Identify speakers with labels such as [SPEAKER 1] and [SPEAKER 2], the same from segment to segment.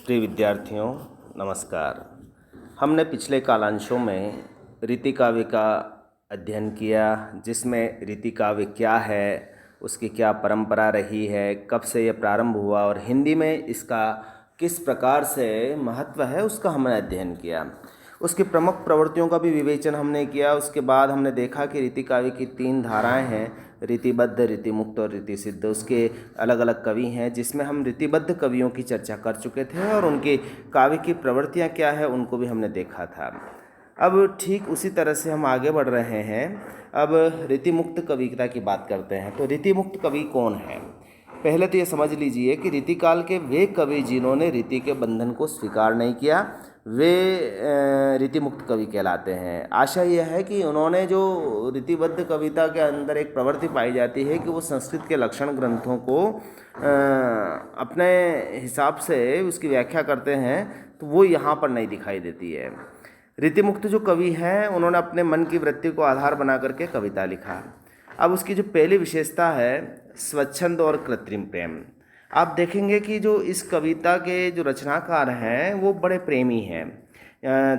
[SPEAKER 1] प्रिय विद्यार्थियों, नमस्कार। हमने पिछले कालांशों में रीति काव्य का अध्ययन किया, जिसमें रीति काव्य क्या है, उसकी क्या परंपरा रही है, कब से यह प्रारंभ हुआ और हिंदी में इसका किस प्रकार से महत्व है, उसका हमने अध्ययन किया। उसकी प्रमुख प्रवृत्तियों का भी विवेचन हमने किया। उसके बाद हमने देखा कि रीति काव्य की 3 धाराएं हैं, रीतिबद्ध, रीतिमुक्त और रीतिसिद्ध। उसके अलग अलग कवि हैं, जिसमें हम रीतिबद्ध कवियों की चर्चा कर चुके थे और उनके काव्य की प्रवृत्तियां क्या है उनको भी हमने देखा था। अब ठीक उसी तरह से हम आगे बढ़ रहे हैं। अब रीतिमुक्त कविता की बात करते हैं। तो रीतिमुक्त कवि कौन है? पहले तो ये समझ लीजिए कि रीतिकाल के वे कवि जिन्होंने रीति के बंधन को स्वीकार नहीं किया, वे रीतिमुक्त कवि कहलाते हैं। आशा यह है कि उन्होंने जो रीतिबद्ध कविता के अंदर एक प्रवृत्ति पाई जाती है कि वो संस्कृत के लक्षण ग्रंथों को अपने हिसाब से उसकी व्याख्या करते हैं, तो वो यहाँ पर नहीं दिखाई देती है। रीतिमुक्त जो कवि हैं, उन्होंने अपने मन की वृत्ति को आधार बना करके कविता लिखा। अब उसकी जो पहली विशेषता है, स्वच्छंद और कृत्रिम प्रेम। आप देखेंगे कि जो इस कविता के जो रचनाकार हैं वो बड़े प्रेमी हैं।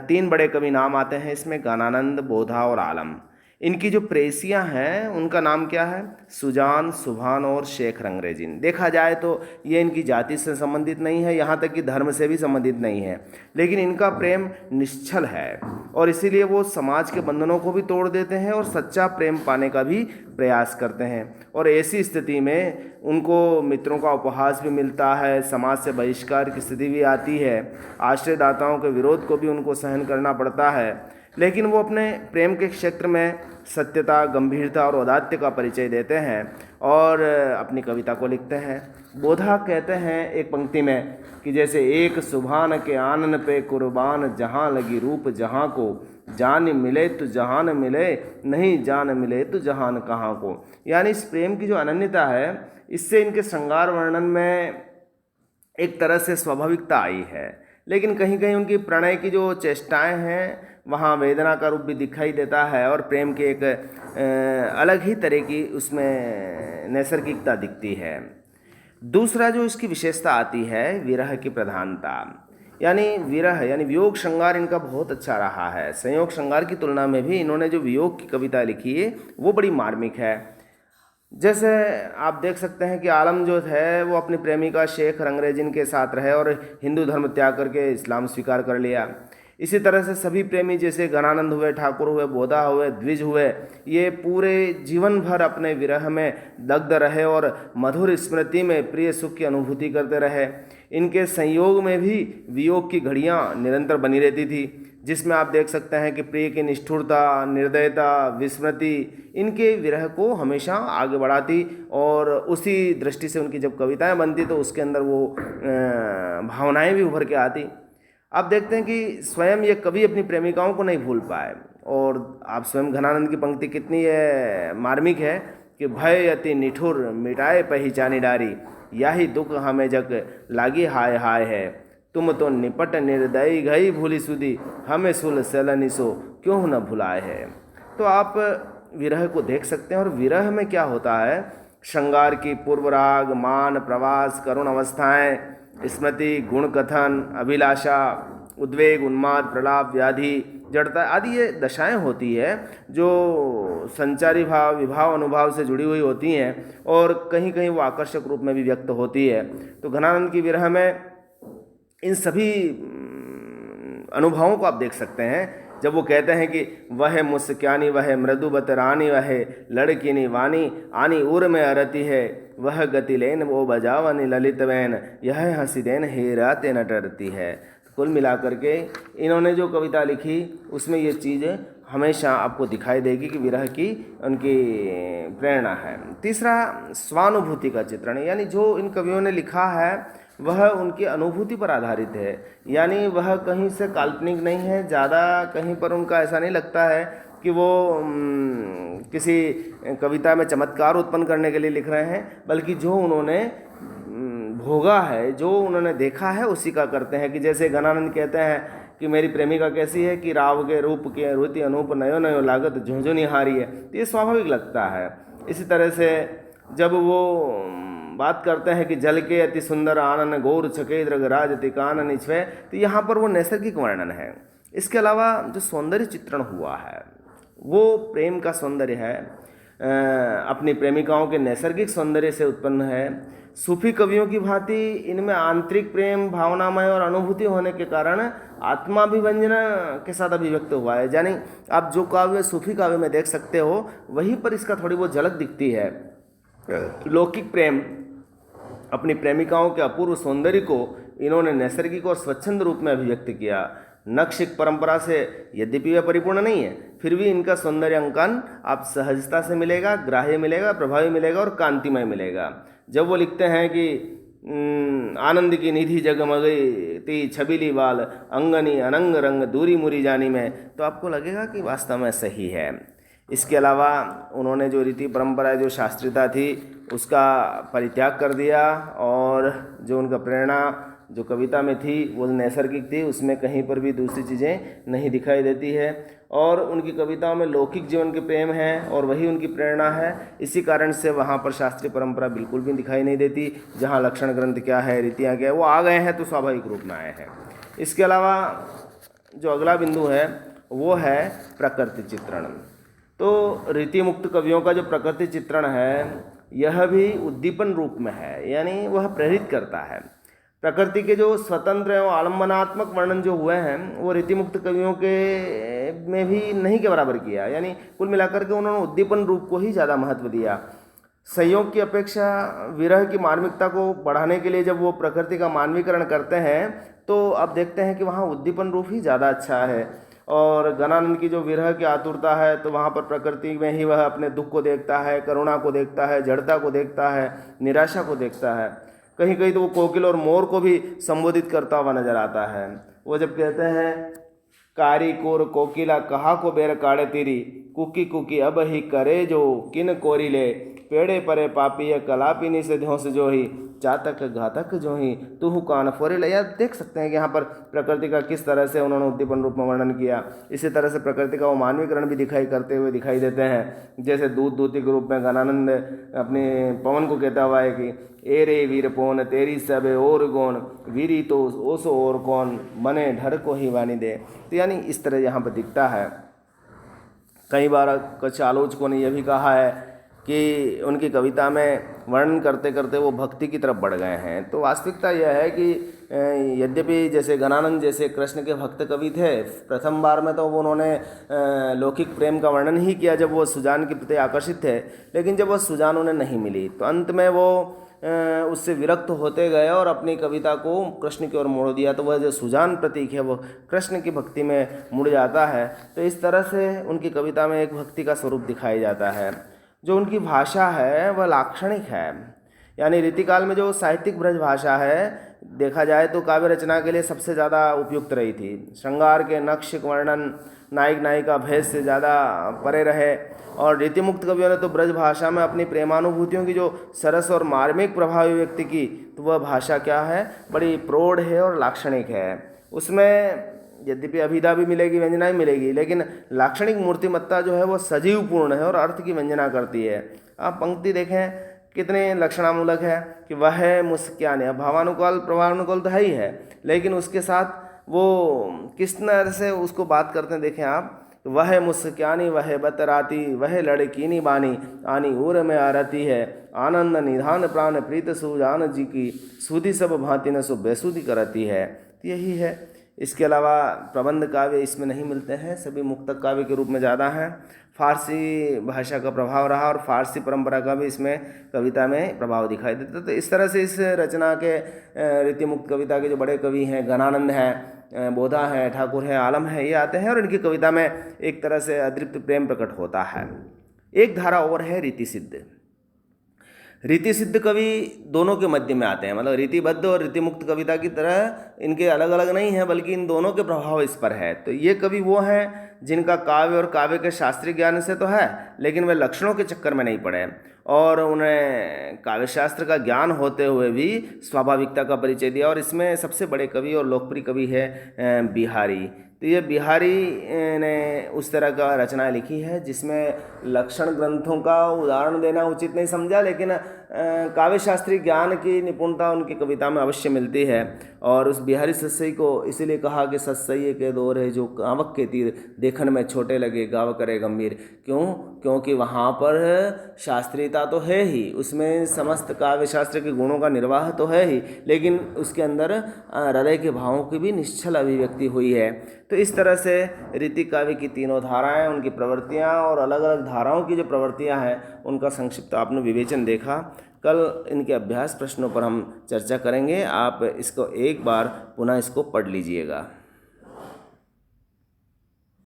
[SPEAKER 1] 3 बड़े कवि नाम आते हैं इसमें, गणानंद, बोधा और आलम। इनकी जो प्रेयसियां हैं उनका नाम क्या है? सुजान, सुभान और शेख रंगरेजिन। देखा जाए तो ये इनकी जाति से संबंधित नहीं है, यहाँ तक कि धर्म से भी संबंधित नहीं है, लेकिन इनका प्रेम निश्चल है और इसीलिए वो समाज के बंधनों को भी तोड़ देते हैं और सच्चा प्रेम पाने का भी प्रयास करते हैं। और ऐसी स्थिति में उनको मित्रों का उपहास भी मिलता है, समाज से बहिष्कार की स्थिति भी आती है, आश्रयदाताओं के विरोध को भी उनको सहन करना पड़ता है, लेकिन वो अपने प्रेम के क्षेत्र में सत्यता, गंभीरता और औदात्य का परिचय देते हैं और अपनी कविता को लिखते हैं। बोधा कहते हैं एक पंक्ति में कि जैसे एक सुभान के आनन पे कुर्बान, जहाँ लगी रूप जहाँ को, जान मिले तो जहान मिले, नहीं जान मिले तो जहान कहाँ को। यानी इस प्रेम की जो अनन्यता है, इससे इनके श्रृंगार वर्णन में एक तरह से स्वाभाविकता आई है, लेकिन कहीं कहीं उनकी प्रणय की जो चेष्टाएं हैं वहाँ वेदना का रूप भी दिखाई देता है और प्रेम की एक अलग ही तरह की उसमें नैसर्गिकता दिखती है। दूसरा जो इसकी विशेषता आती है, विरह की प्रधानता। यानी विरह यानी वियोग श्रृंगार इनका बहुत अच्छा रहा है। संयोग श्रृंगार की तुलना में भी इन्होंने जो वियोग की कविता लिखी है वो बड़ी मार्मिक है। जैसे आप देख सकते हैं कि आलम जो है वो अपनी प्रेमिका शेख रंगरेजिन के साथ रहे और हिंदू धर्म त्याग करके इस्लाम स्वीकार कर लिया। इसी तरह से सभी प्रेमी जैसे गणानंद हुए, ठाकुर हुए, बोधा हुए, द्विज हुए, ये पूरे जीवन भर अपने विरह में दग्ध रहे और मधुर स्मृति में प्रिय सुख की अनुभूति करते रहे। इनके संयोग में भी वियोग की घड़ियाँ निरंतर बनी रहती थी, जिसमें आप देख सकते हैं कि प्रिय की निष्ठुरता, निर्दयता, विस्मृति इनके विरह को हमेशा आगे बढ़ाती और उसी दृष्टि से उनकी जब कविताएं बनती तो उसके अंदर वो भावनाएं भी उभर के आती। आप देखते हैं कि स्वयं ये कवि अपनी प्रेमिकाओं को नहीं भूल पाए और आप स्वयं घनानंद की पंक्ति कितनी मार्मिक है कि भय अति निठुर मिटाए पहचानी डारी, यही दुख हमें जग लागी हाय हाय है, तुम तो निपट निर्दयी गई भूली सुधी, हमें सुल सलनिसो क्यों न भुलाए है। तो आप विरह को देख सकते हैं और विरह में क्या होता है, श्रृंगार की पूर्वराग, मान, प्रवास, करुण अवस्थाएं, स्मृति, गुण कथन, अभिलाषा, उद्वेग, उन्माद, प्रलाप, व्याधि, जड़ता आदि ये दशाएं होती है जो संचारी भाव, विभाव, अनुभाव से जुड़ी हुई होती हैं और कहीं कहीं वो आकर्षक रूप में भी व्यक्त होती है। तो घनानंद की विरह में इन सभी अनुभवों को आप देख सकते हैं। जब वो कहते हैं कि वह मुस्क्यानी, वह मृदुबत रानी, वह लड़किनी वानी, आनी उर में अरती है, वह गति लेन वो बजावनी ललित वैन, यह हंसी देन हेराते न डरती है। तो कुल मिलाकर के इन्होंने जो कविता लिखी उसमें ये चीज़ हमेशा आपको दिखाई देगी कि विरह की उनकी प्रेरणा है। तीसरा, स्वानुभूति का चित्रण। यानी जो इन कवियों ने लिखा है वह उनकी अनुभूति पर आधारित है, यानी वह कहीं से काल्पनिक नहीं है। ज़्यादा कहीं पर उनका ऐसा नहीं लगता है कि वो किसी कविता में चमत्कार उत्पन्न करने के लिए लिख रहे हैं, बल्कि जो उन्होंने भोगा है, जो उन्होंने देखा है उसी का करते हैं। कि जैसे घनानंद कहते हैं कि मेरी प्रेमिका कैसी है कि राव के रूप के रुति अनूप नयो नयो लागत झुंझुनी हारी है, तो ये स्वाभाविक लगता है। इसी तरह से जब वो बात करते हैं कि जल के अति सुंदर आनन गौर छके दृगराज अति कानन इच्छ्वे, तो यहाँ पर वो नैसर्गिक वर्णन है। इसके अलावा जो सौंदर्य चित्रण हुआ है वो प्रेम का सौंदर्य है, अपनी प्रेमिकाओं के नैसर्गिक सौंदर्य से उत्पन्न है। सूफी कवियों की भांति इनमें आंतरिक प्रेम भावनामय और अनुभूति होने के कारण आत्माभिव्यंजन के साथ अभिव्यक्त हुआ है। यानी आप जो काव्य सूफी काव्य में देख सकते हो वहीं पर इसका थोड़ी बहुत झलक दिखती है। लौकिक प्रेम, अपनी प्रेमिकाओं के अपूर्व सौंदर्य को इन्होंने नैसर्गिक और स्वच्छंद रूप में अभिव्यक्त किया। नक्शिक परंपरा से यद्यपि वह परिपूर्ण नहीं है, फिर भी इनका सौंदर्य अंकन आप सहजता से मिलेगा, ग्राह्य मिलेगा, प्रभावी मिलेगा और कांतिमय मिलेगा। जब वो लिखते हैं कि आनंद की निधि जगमगई ती छबीली बाल अंगनी अनंग रंग दूरी मुरी जानी में, तो आपको लगेगा कि वास्तव में सही है। इसके अलावा उन्होंने जो रीति परंपरा, जो शास्त्रीयता थी उसका परित्याग कर दिया, और जो उनका प्रेरणा जो कविता में थी वो नैसर्गिक थी, उसमें कहीं पर भी दूसरी चीज़ें नहीं दिखाई देती है। और उनकी कविताओं में लौकिक जीवन के प्रेम है और वही उनकी प्रेरणा है। इसी कारण से वहाँ पर शास्त्रीय परंपरा बिल्कुल भी दिखाई नहीं देती। जहाँ लक्षण ग्रंथ क्या है, रीतियाँ क्या है, वो आ गए हैं तो स्वाभाविक रूप में आए हैं। इसके अलावा जो अगला बिंदु है वो है प्रकृति चित्रण। तो रीति मुक्त कवियों का जो प्रकृति चित्रण है यह भी उद्दीपन रूप में है, यानी वह प्रेरित करता है। प्रकृति के जो स्वतंत्र एवं आलम्बनात्मक वर्णन जो हुए हैं वो रीति मुक्त कवियों के में भी नहीं के बराबर किया, यानी कुल मिलाकर के उन्होंने उद्दीपन रूप को ही ज़्यादा महत्व दिया। संयोग की अपेक्षा विरह की मार्मिकता को बढ़ाने के लिए जब वो प्रकृति का मानवीकरण करते हैं तो अब देखते हैं कि वहाँ उद्दीपन रूप ही ज़्यादा अच्छा है। और गणानंद की जो विरह की आतुरता है तो वहाँ पर प्रकृति में ही वह अपने दुख को देखता है, करुणा को देखता है, जड़ता को देखता है, निराशा को देखता है। कहीं कहीं तो वो कोकिल और मोर को भी संबोधित करता हुआ नजर आता है। वो जब कहते हैं कारी कोर कोकिला कहा को बेर काड़े तेरी कुकी कुकी अब ही करे जो किन कोरिले पेड़े परे पापी कलापिनी से ध्योस जो ही चातक घातक जो ही तुहु कान फोरे। या देख सकते हैं कि यहाँ पर प्रकृति का किस तरह से उन्होंने उद्दीपन रूप में वर्णन किया। इसी तरह से प्रकृति का वो मानवीकरण भी दिखाई करते हुए दिखाई देते हैं। जैसे दूत दूती के रूप में गणानंद अपने पवन को कहता हुआ है कि ए रे वीर पोन तेरी सब और गौन वीरी तो ओसो और कौन मने ढर को ही वाणी दे। तो यानी इस तरह यहाँ पर दिखता है। कई बार कुछ आलोचकों ने यह भी कहा है कि उनकी कविता में वर्णन करते करते वो भक्ति की तरफ बढ़ गए हैं। तो वास्तविकता यह है कि यद्यपि जैसे गणानंद जैसे कृष्ण के भक्त कवि थे, प्रथम बार में तो वो उन्होंने लौकिक प्रेम का वर्णन ही किया जब वो सुजान के प्रति आकर्षित थे, लेकिन जब वो सुजान उन्हें नहीं मिली तो अंत में वो उससे विरक्त होते गए और अपनी कविता को कृष्ण की ओर मोड़ दिया। तो वह जो सुजान प्रतीक है वो कृष्ण की भक्ति में मुड़ जाता है। तो इस तरह से उनकी कविता में एक भक्ति का स्वरूप दिखाया जाता है। जो उनकी भाषा है वह लाक्षणिक है, यानी रीतिकाल में जो साहित्यिक ब्रज भाषा है देखा जाए तो काव्य रचना के लिए सबसे ज़्यादा उपयुक्त रही थी। श्रृंगार के नक्श वर्णन नायक नायिका भेद से ज़्यादा परे रहे। और रीतिमुक्त कवियों ने तो ब्रज भाषा में अपनी प्रेमानुभूतियों की जो सरस और मार्मिक प्रभावी व्यक्ति की, तो वह भाषा क्या है, बड़ी प्रौढ़ है और लाक्षणिक है। उसमें यद्यपि अभिधा भी मिलेगी, व्यंजना भी मिलेगी, लेकिन लाक्षणिक मूर्तिमत्ता जो है वो सजीवपूर्ण है और अर्थ की व्यंजना करती है। आप पंक्ति देखें कितने लक्षणामूलक है कि वह मुस्क्यान है, भावानुकूल प्रभावानुकूल तो है ही है, लेकिन उसके साथ वो किस तरह से उसको बात करते हैं देखें आप। वह मुस्क्यानी वह बतराती वह लड़कीनी बानी आनी उर में आरती है आनंद निधान प्राण प्रीत सुजान जी की सूदी सब भांति न सो बेसुदी करती है। तो यही है। इसके अलावा प्रबंध काव्य इसमें नहीं मिलते हैं, सभी मुक्तक काव्य के रूप में ज़्यादा हैं। फारसी भाषा का प्रभाव रहा और फारसी परंपरा का भी इसमें कविता में प्रभाव दिखाई देता। तो इस तरह से इस रचना के रीतिमुक्त कविता के जो बड़े कवि हैं, गणानंद हैं, बोधा हैं, ठाकुर हैं, आलम हैं, ये आते हैं और इनकी कविता में एक तरह से अतृप्त प्रेम प्रकट होता है। एक धारा और है रीति सिद्ध। रीति सिद्ध कवि दोनों के मध्य में आते हैं, मतलब रीतिबद्ध और रीतिमुक्त कविता की तरह इनके अलग अलग नहीं हैं, बल्कि इन दोनों के प्रभाव इस पर है। तो ये कवि वो हैं जिनका काव्य और काव्य के शास्त्रीय ज्ञान से तो है, लेकिन वे लक्षणों के चक्कर में नहीं पड़े और उन्हें काव्यशास्त्र का ज्ञान होते हुए भी स्वाभाविकता का परिचय दिया। और इसमें सबसे बड़े कवि और लोकप्रिय कवि है बिहारी। तो ये बिहारी ने उस तरह का रचना लिखी है जिसमें लक्षण ग्रंथों का उदाहरण देना उचित नहीं समझा, लेकिन काव्य शास्त्रीय ज्ञान की निपुणता उनकी कविता में अवश्य मिलती है। और उस बिहारी सतसई को इसीलिए कहा कि सतसई के दौर है जो कांवक के तीर देखन में छोटे लगे गाव करे गंभीर। क्यों? क्योंकि वहाँ पर शास्त्रीयता तो है ही, उसमें समस्त काव्य शास्त्र के गुणों का निर्वाह तो है ही, लेकिन उसके अंदर हृदय के भावों की भी निश्चल अभिव्यक्ति हुई है। तो इस तरह से रीति काव्य की तीनों धाराएं, उनकी प्रवृत्तियां और अलग अलग धाराओं की जो प्रवृत्तियां हैं उनका संक्षिप्त आपने विवेचन देखा। कल इनके अभ्यास प्रश्नों पर हम चर्चा करेंगे। आप इसको एक बार पुनः इसको पढ़ लीजिएगा।